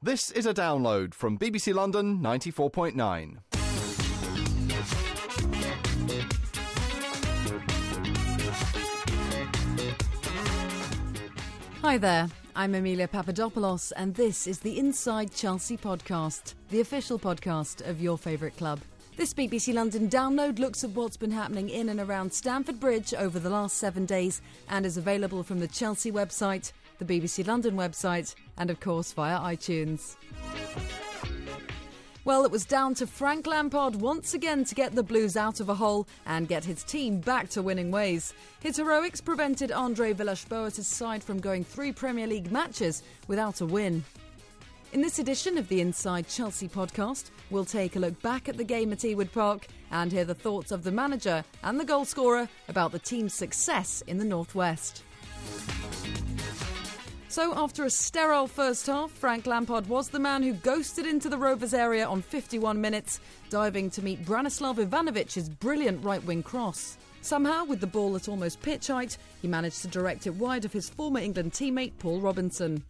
This is a download from BBC London 94.9. Hi there, I'm Emilia Papadopoulos and this is the Inside Chelsea podcast, the official podcast of your favourite club. This BBC London download looks at what's been happening in and around Stamford Bridge over the last 7 days and is available from the Chelsea website, the BBC London website and of course via iTunes. Well, it was down to Frank Lampard once again to get the Blues out of a hole and get his team back to winning ways. His heroics prevented Villas-Boas' side from going 3 Premier League matches without a win. In this edition of the Inside Chelsea podcast, we'll take a look back at the game at Ewood Park and hear the thoughts of the manager and the goalscorer about the team's success in the North West. So after a sterile first half, Frank Lampard was the man who ghosted into the Rovers area on 51 minutes, diving to meet Branislav Ivanovic's brilliant right-wing cross. Somehow, with the ball at almost pitch height, he managed to direct it wide of his former England teammate Paul Robinson.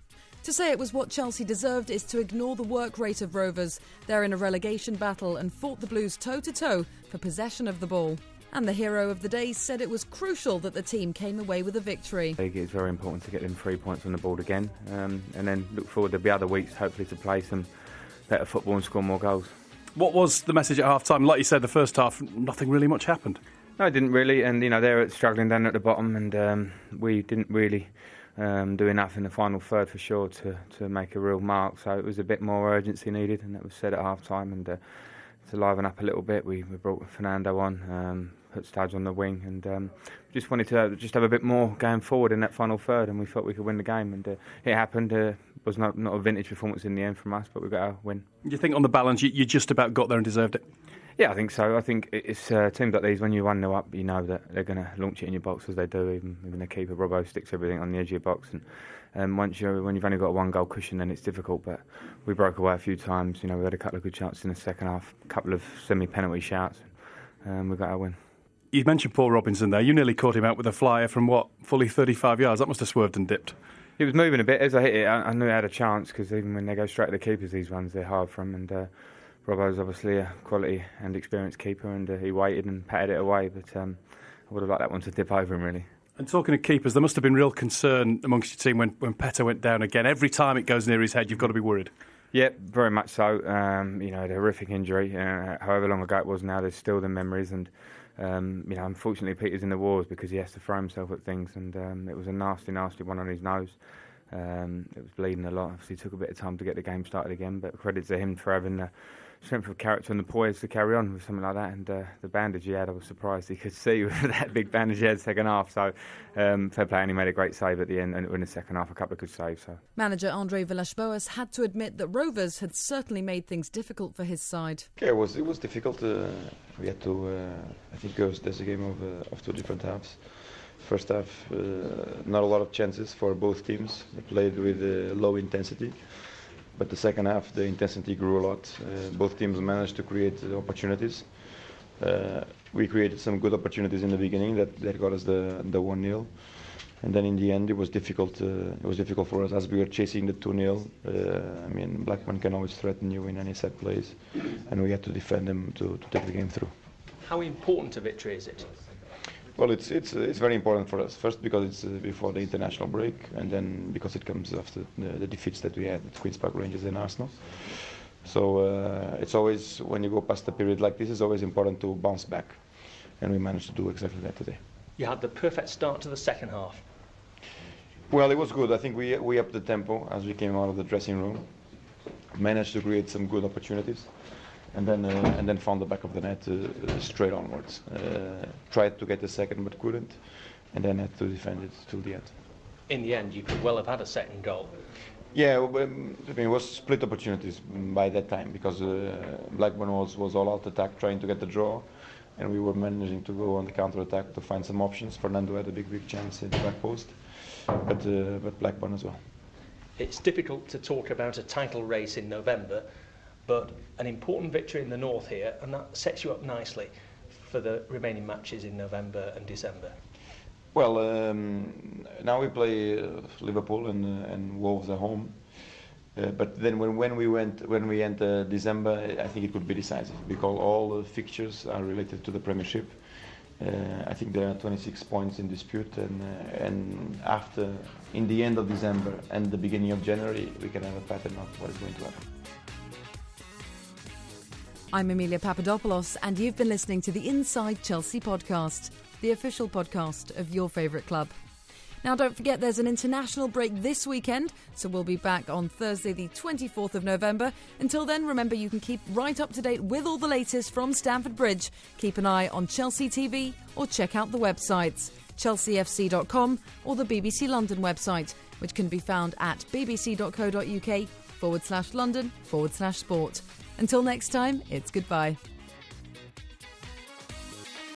To say it was what Chelsea deserved is to ignore the work rate of Rovers. They're in a relegation battle and fought the Blues toe-to-toe for possession of the ball. And the hero of the day said it was crucial that the team came away with a victory. I think it's very important to get them 3 points on the board again and then look forward to the other weeks hopefully to play some better football and score more goals. What was the message at half-time? Like you said, the first half, nothing really much happened. No, it didn't really, and you know they're struggling down at the bottom and we didn't really do enough in the final third for sure to make a real mark, so it was a bit more urgency needed and that was said at half-time and to liven up a little bit we brought Fernando on, put Stads on the wing and just wanted to just have a bit more going forward in that final third and we thought we could win the game and it happened. It was not a vintage performance in the end from us, but we got our win. Do you think on the balance you just about got there and deserved it? Yeah, I think so. I think it's teams like these, when you 1-0 up, you know that they're going to launch it in your box as they do, even the keeper, Robbo, sticks everything on the edge of your box. And when you've only got a 1-goal cushion, then it's difficult. But we broke away a few times. You know, we had a couple of good chances in the second half, a couple of semi-penalty shouts, and we got our win. You mentioned Paul Robinson there. You nearly caught him out with a flyer from, fully 35 yards. That must have swerved and dipped. He was moving a bit. As I hit it, I knew I had a chance, because even when they go straight to the keepers, these ones, they're hard for him. And Robbo's obviously a quality and experienced keeper, and he waited and patted it away, but I would have liked that one to dip over him, really. And talking of keepers, there must have been real concern amongst your team when Petr went down again. Every time it goes near his head, you've got to be worried. Yeah, very much so. You know, the horrific injury, however long ago it was now, there's still the memories, and you know, unfortunately Peter's in the wars because he has to throw himself at things, and it was a nasty one on his nose. It was bleeding a lot. Obviously, it took a bit of time to get the game started again, but credit to him for having the strength of character and the poise to carry on with something like that. And the bandage he had, I was surprised he could see with that big bandage he had second half. So fair play, and he made a great save at the end, and in the second half a couple of good saves. So manager Villas-Boas had to admit that Rovers had certainly made things difficult for his side. Yeah, it was difficult. We had to. I think there's a game of 2 different halves. First half, not a lot of chances for both teams. They played with low intensity. But the second half, the intensity grew a lot. Both teams managed to create opportunities. We created some good opportunities in the beginning that got us the 1-0. And then in the end, it was difficult. It was difficult for us as we were chasing the 2-0. I mean, Blackburn can always threaten you in any set plays, and we had to defend them to take the game through. How important a victory is it? Well, it's very important for us. First, because it's before the international break, and then because it comes after the defeats that we had at Queen's Park Rangers and Arsenal. So it's always, when you go past a period like this, it's always important to bounce back, and we managed to do exactly that today. You had the perfect start to the second half. Well, it was good. I think we upped the tempo as we came out of the dressing room, managed to create some good opportunities. And then found the back of the net straight onwards. Tried to get the second but couldn't, and then had to defend it till the end. In the end, you could well have had a second goal. Yeah, I mean, it was split opportunities by that time because Blackburn was all out attack trying to get the draw, and we were managing to go on the counter attack to find some options. Fernando had a big chance in the back post, but Blackburn as well. It's difficult to talk about a title race in November, but an important victory in the north here, and that sets you up nicely for the remaining matches in November and December. Well, now we play Liverpool and Wolves at home, But then when we enter December, I think it could be decisive because all the fixtures are related to the Premiership. I think there are 26 points in dispute, and after, in the end of December and the beginning of January, we can have a pattern of what is going to happen. I'm Emilia Papadopoulos, and you've been listening to the Inside Chelsea podcast, the official podcast of your favourite club. Now, don't forget there's an international break this weekend, so we'll be back on Thursday the 24th of November. Until then, remember you can keep right up to date with all the latest from Stamford Bridge. Keep an eye on Chelsea TV or check out the websites, chelseafc.com or the BBC London website, which can be found at bbc.co.uk/London/sport. Until next time, it's goodbye.